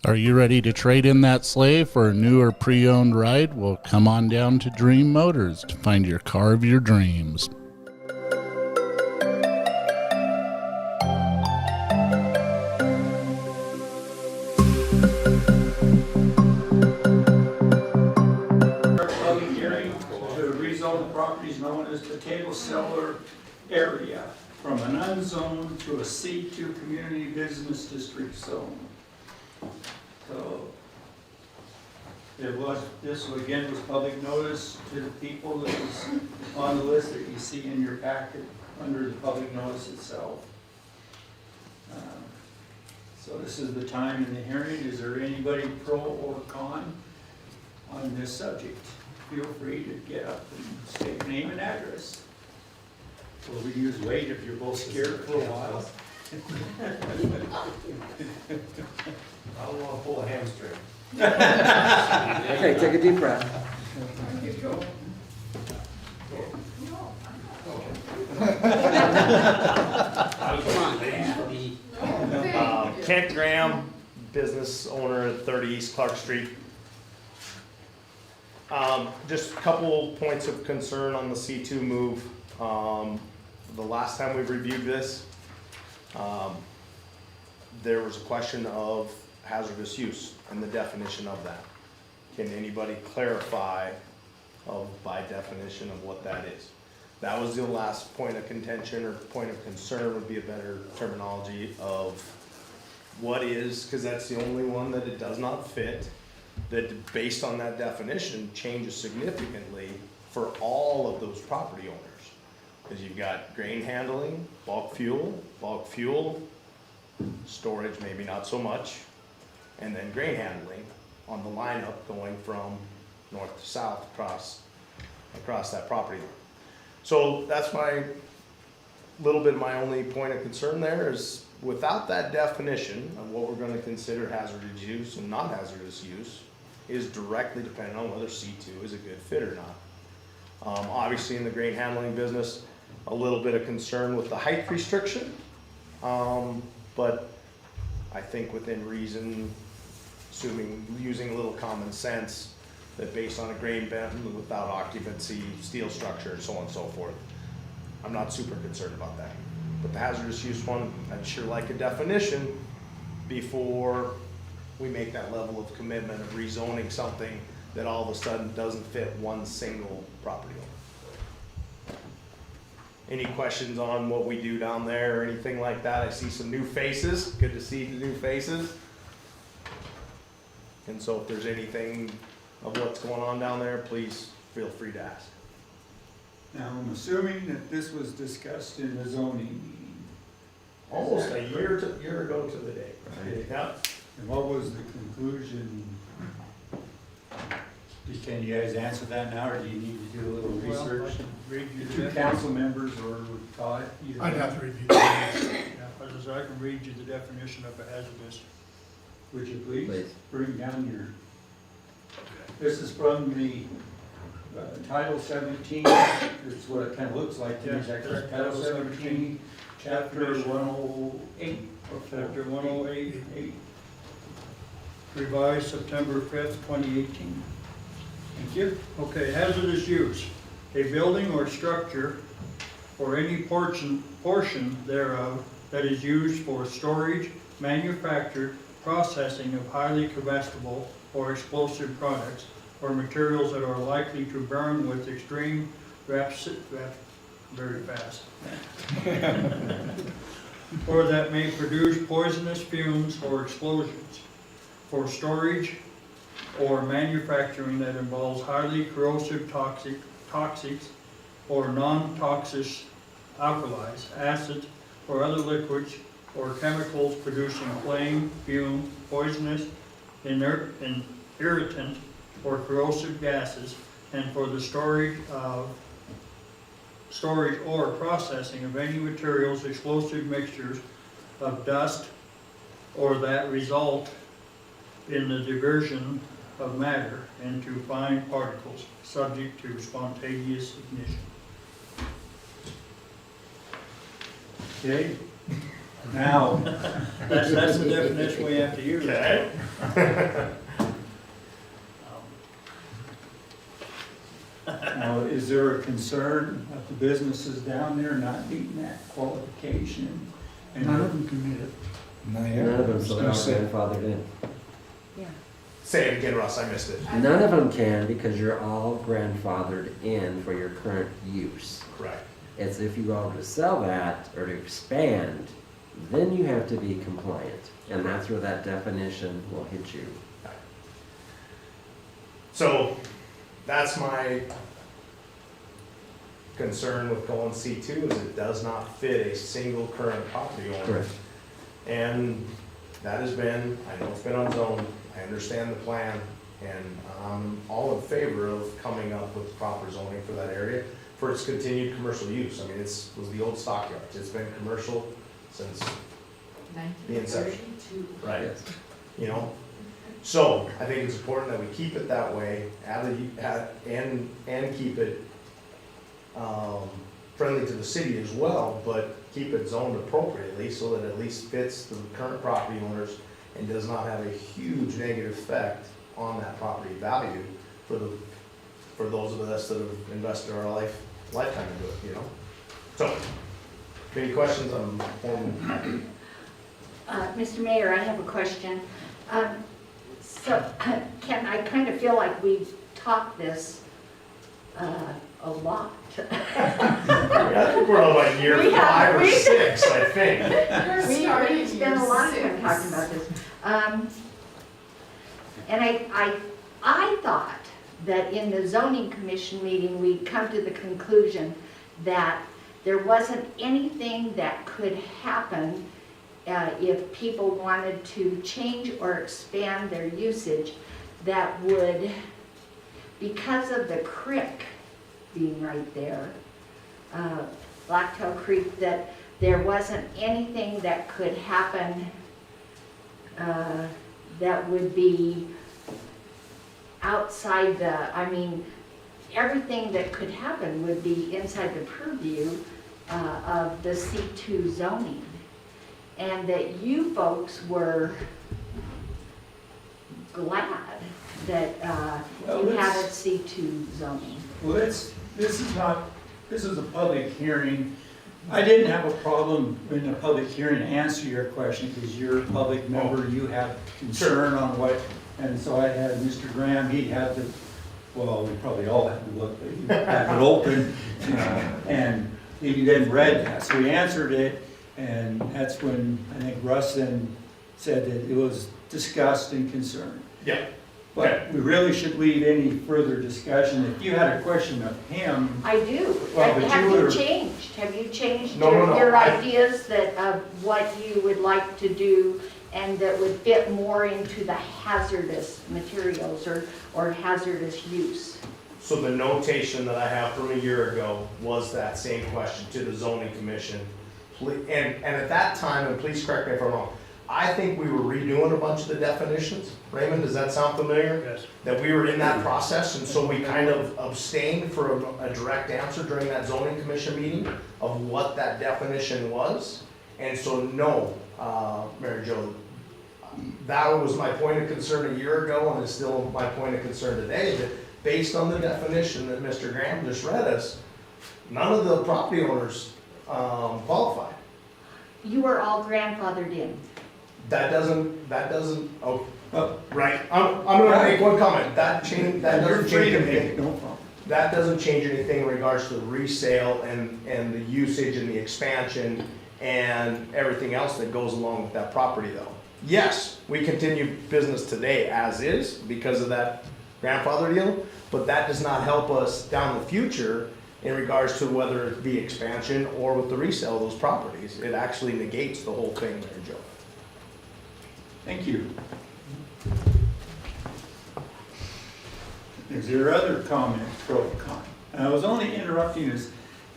Are you ready to trade in that sleigh for a new or pre-owned ride? Well, come on down to Dream Motors to find your car of your dreams. Public hearing to rezone the properties known as Potato Cellar area from an unzoned to a C2 community business district zone. So this again was public notice to the people that was on the list that you see in your packet under the public notice itself. So this is the time in the hearing. Is there anybody pro or con on this subject? Feel free to get up and state your name and address. Or we use wait if you're both scared for a while. I don't want to pull a hamstring. Okay, take a deep breath. Kent Graham, business owner at 30 East Clark Street. Just a couple points of concern on the C2 move. The last time we reviewed this, there was a question of hazardous use and the definition of that. Can anybody clarify by definition of what that is? That was the last point of contention, or point of concern would be a better terminology, of what is, because that's the only one that it does not fit, that based on that definition changes significantly for all of those property owners. Because you've got grain handling, bulk fuel, storage maybe not so much, and then grain handling on the lineup going from north to south across that property line. So that's my little bit, my only point of concern there is without that definition of what we're going to consider hazardous use and non-hazardous use is directly dependent on whether C2 is a good fit or not. Obviously in the grain handling business, a little bit of concern with the height restriction, but I think within reason, assuming using a little common sense, that based on a grain bin without occupancy, steel structure, and so on and so forth, I'm not super concerned about that. But the hazardous use one, I'd sure like a definition before we make that level of commitment of rezoning something that all of a sudden doesn't fit one single property owner. Any questions on what we do down there or anything like that? I see some new faces. Good to see the new faces. And so if there's anything of what's going on down there, please feel free to ask. Now, I'm assuming that this was discussed in the zoning meeting. Almost a year ago to the day. Right. Yep. And what was the conclusion? Can you guys answer that now, or do you need to do a little research? The two council members or Todd? either I'd one. have to review that. Yeah, as I can read you the definition of a hazardous. Would you please Please. bring down your, this is from the Title 17, this is what it kind of looks like to me, is that correct? Title 17, Chapter 108. Chapter 108, revised September 5th, 2018. Thank you. Okay, hazardous use. A building or structure or any portion thereof that is used for storage, manufacture, processing of highly combustible or explosive products or materials that are likely to burn with extreme very fast. Or that may produce poisonous fumes or explosions. For storage or manufacturing that involves highly corrosive toxics or non-toxic alkalis, acids, or other liquids or chemicals producing flame, fume, poisonous, inert, and irritant, or corrosive gases, and for the storage or processing of any materials, explosive mixtures of dust, or that result in the diversion of matter into fine particles, subject to spontaneous ignition. Okay, Now, That's the definition we have to use. Okay. now, is there a concern of the businesses down there not meeting that qualification? And None of them can meet it. None of them, so they're all grandfathered in. Say it again, Russ, I missed it. None of them can because you're all grandfathered in for your current use. Correct. It's if you are to sell that or to expand, then you have to be compliant. And that's where that definition will hit you. So, that's my concern with going C2, is it does not fit a single current property owner. Correct. And that has been, I know it's been unzoned, I understand the plan, and I'm all in favor of coming up with proper zoning for that area for its continued commercial use. I mean, was the old stockyard, it's been commercial since the inception. 1932. Right. Yes. You know? So, I think it's important that we keep it that way, and keep it, friendly to the city as well, but keep it zoned appropriately so that it at least fits the current property owners and does not have a huge negative effect on that property value for those of us that have invested our lifetime into it, you know? So, any questions? I'm more than happy. Mr. Mayor, I have a question. Ken, I kind of feel like we've talked this a lot. I think we're on like year We have- 5 or 6, I think. We spent a lot of time talking about this. And I thought that in the zoning commission meeting, we'd come to the conclusion that there wasn't anything that could happen if people wanted to change or expand their usage that would, because of the creek being right there, Blacktail Creek, that there wasn't anything that could happen that would be outside everything that could happen would be inside the purview of the C2 zoning. And that you folks were glad that Well, you had a let's- C2 zoning. well, this is a public hearing. I didn't have a problem in a public hearing to answer your question because you're a public member, you have concern on what, and so I had Mr. Graham, he had the, well, we probably all had to look, but he had it open, and he then read that, so we answered it, and that's when I think Russ then said that it was discussed and concerned. Yeah. But we really should leave any further discussion. If you had a question of him, I do. Well, but Have you you were- changed? Have you changed No, your I- ideas of what you would like to do and that would fit more into the hazardous materials or hazardous use? So the notation that I have from a year ago was that same question to the zoning commission. And at that time, and please correct me if I'm wrong, I think we were redoing a bunch of the definitions. Raymond, does that sound familiar? Yes. That we were in that process, and so we kind of abstained for a direct answer during that zoning commission meeting of what that definition was. And so, no, Mary Jo, that was my point of concern a year ago, and is still my point of concern today, that based on the definition that Mr. Graham just read us, none of the property owners qualify. You were all grandfathered in. That doesn't, right, I'm gonna make one comment, that you're doesn't free change to make anything. no problem. That doesn't change anything in regards to the resale and the usage and the expansion and everything else that goes along with that property though. Yes, we continue business today as is because of that grandfather deal, but that does not help us down the future in regards to whether it be expansion or with the resale of those properties. It actually negates the whole thing there, Joe. Thank you. Is there other comments, pro or con? And I was only interrupting this.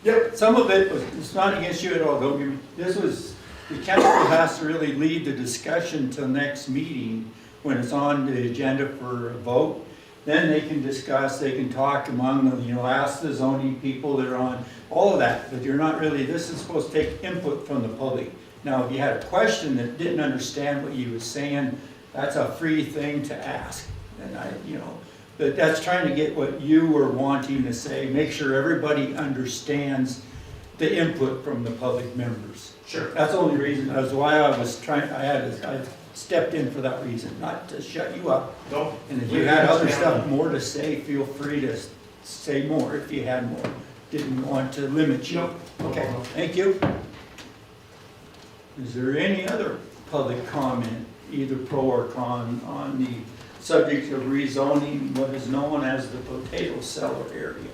Yep. Some of it was, it's not against you at all, don't get me, this was, the council has to really lead the discussion till next meeting when it's on the agenda for a vote. Then they can discuss, they can talk among them, ask the zoning people that are on, all of that, but you're not really, this is supposed to take input from the public. Now, if you had a question that didn't understand what you was saying, that's a free thing to ask. And but that's trying to get what you were wanting to say, make sure everybody understands the input from the public members. Sure. That's the only reason, that's why I stepped in for that reason, not to shut you up. No. And if you had other stuff more to say, feel free to say more if you had more. Didn't want to limit you. Nope. Okay, thank you. Is there any other public comment, either pro or con, on the subject of rezoning what is known as the potato cellar area?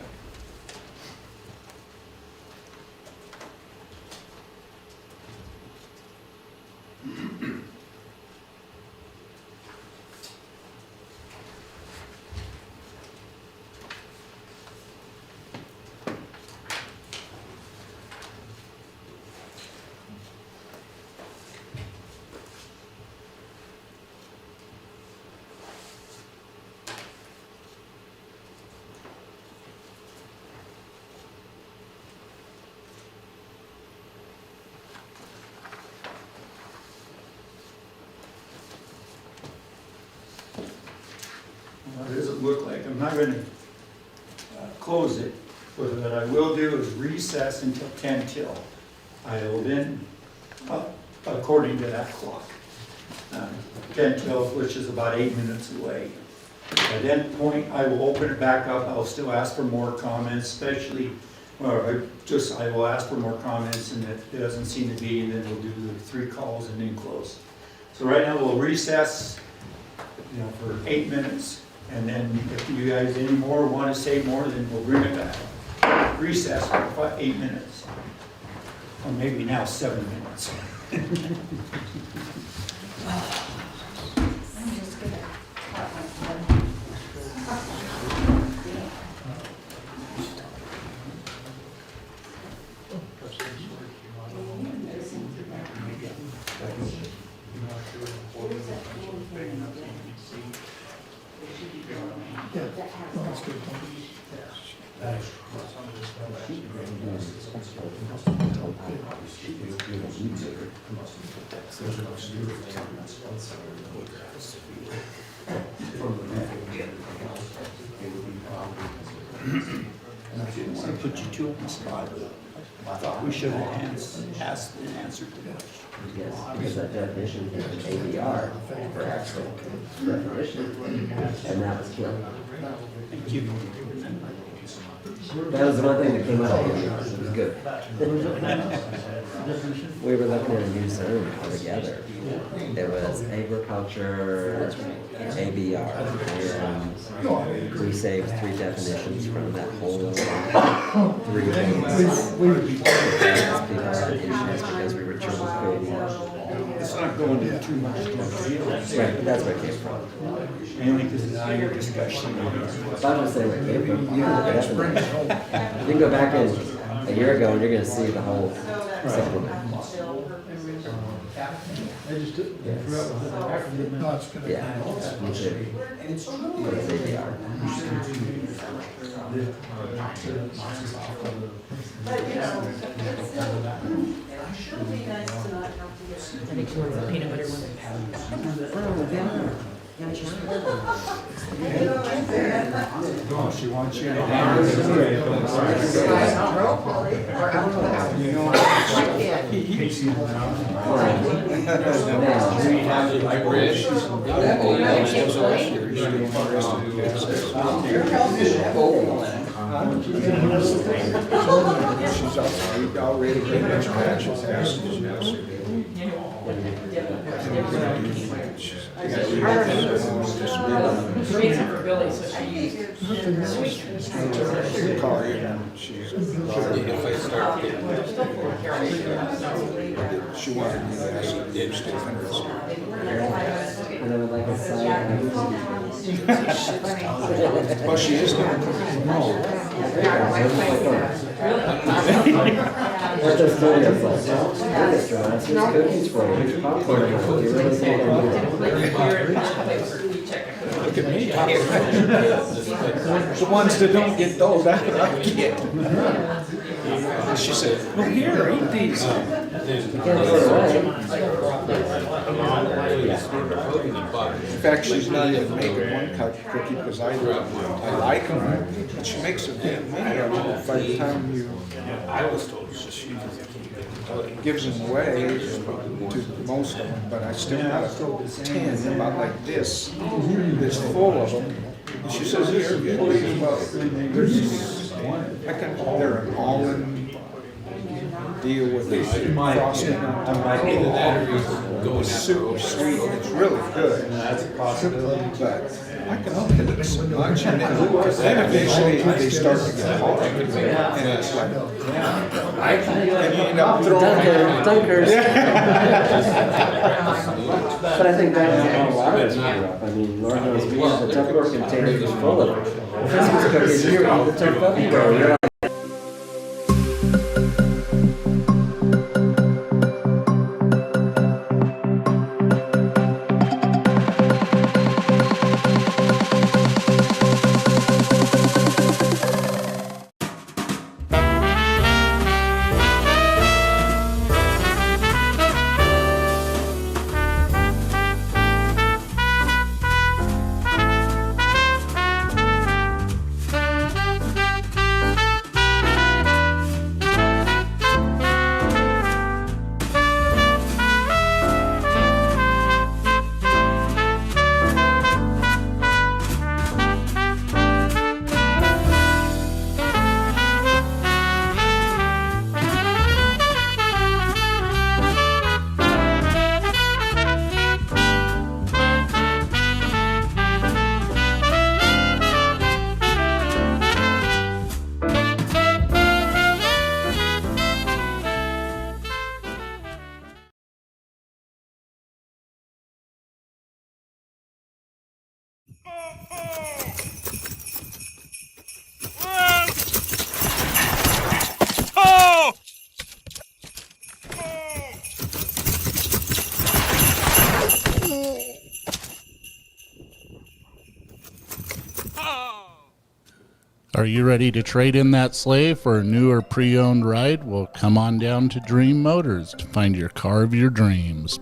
Well, it doesn't look like, I'm not gonna close it, but what I will do is recess until 10 till. I will then, according to that clock, 10 till, which is about 8 minutes away. At that point, I will open it back up, I'll still ask for more comments, especially, I will ask for more comments, and if it doesn't seem to be, and then we'll do the 3 calls and then close. So right now, we'll recess, for 8 minutes. And then if you guys any more want to say more, then we'll bring it back. Recess for 8 minutes. Or maybe now 7 minutes. I'm just gonna cut my I didn't want to put you two on the spot, but I thought we should have asked and answered the question. Yes, because that definition is ADR for actual definition, and that was killed. Thank you. That was the one thing that came out of it, it was good. We were looking at a new zone altogether. It was agriculture, ABR, and we saved 3 definitions from that whole little 3 things. People had issues because we were triple creating. It's not going into too much detail. Right, but that's where it came from. Mainly because it's not your discussion. If I just say where it came from, you can look at definition. You can go back in a year ago and you're gonna see the whole supplement. Yeah, you should. What is ADR? I think she wants the peanut butter one. Oh, she wants you to She's already been She's for Billy, so she sweet. She wanted me to ask Dave Stephens. And I would like a side. Well, she is going to no. What they're doing is like, here's cookies for you, here's popcorn for you, you really think I'm Look at me. The ones that don't get those, I get. And she said, well, here, eat these. In fact, she's not even making one cut cookie because I like them. But she makes a damn many of them. By the time you, she gives them away to most of them, but I still got a tin about like this that's full of them. And she says, here, get these. Well, they're an almond deal with the frosting on top. It's super sweet, it's really good. But I can look at it so much, and then eventually they start to get hard, and it's like, and you end up throwing Dunkers. But I think that's how a lot of us grew up. I mean, Lord knows we have the Tupperware containers full of Christmas cookies. Here, eat the Tupperware. You're like, Are you ready to trade in that sleigh for a new or pre-owned ride? Well, come on down to Dream Motors to find your car of your dreams.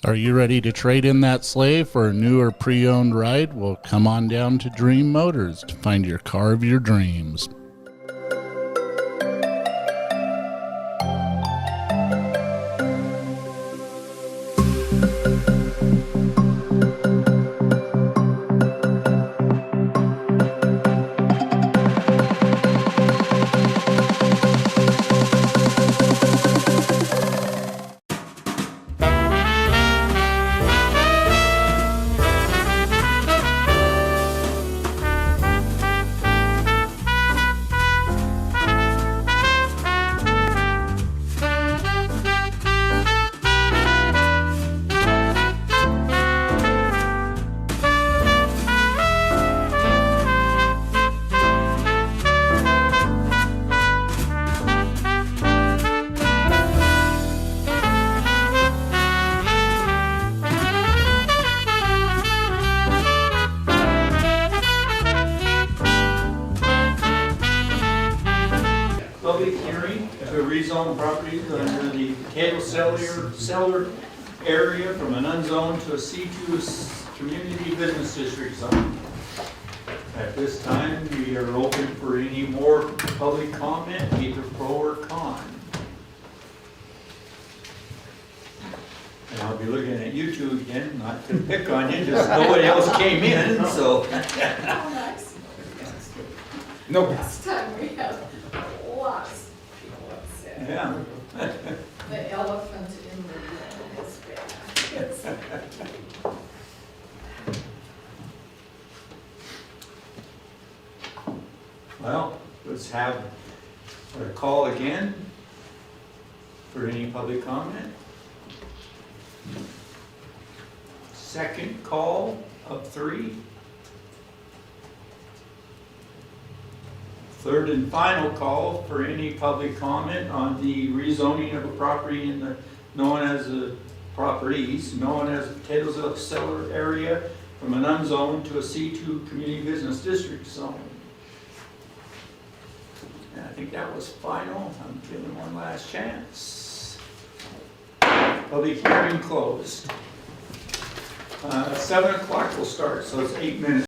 Are you ready to trade in that sleigh for a new or pre-owned ride? Well, come on down to Dream Motors to find your car of your dreams. rezone properties under the potato cellar area from an unzoned to a C2 community business district zone. At this time, we are open for any more public comment, either pro or con. And I'll be looking at you two again, not to pick on you, just nobody else came in, so. No, Last time we had lots of people upset. Yeah. The elephant in the room is bad. It's- Well, let's have a call again for any public comment. Second call of 3. Third and final call for any public comment on the rezoning of a property in the, known as the properties, known as the potato cellar area from an unzoned to a C2 community business district zone. And I think that was final. I'm giving one last chance. Public hearing closed. 7 o'clock will start, so it's 8 minutes.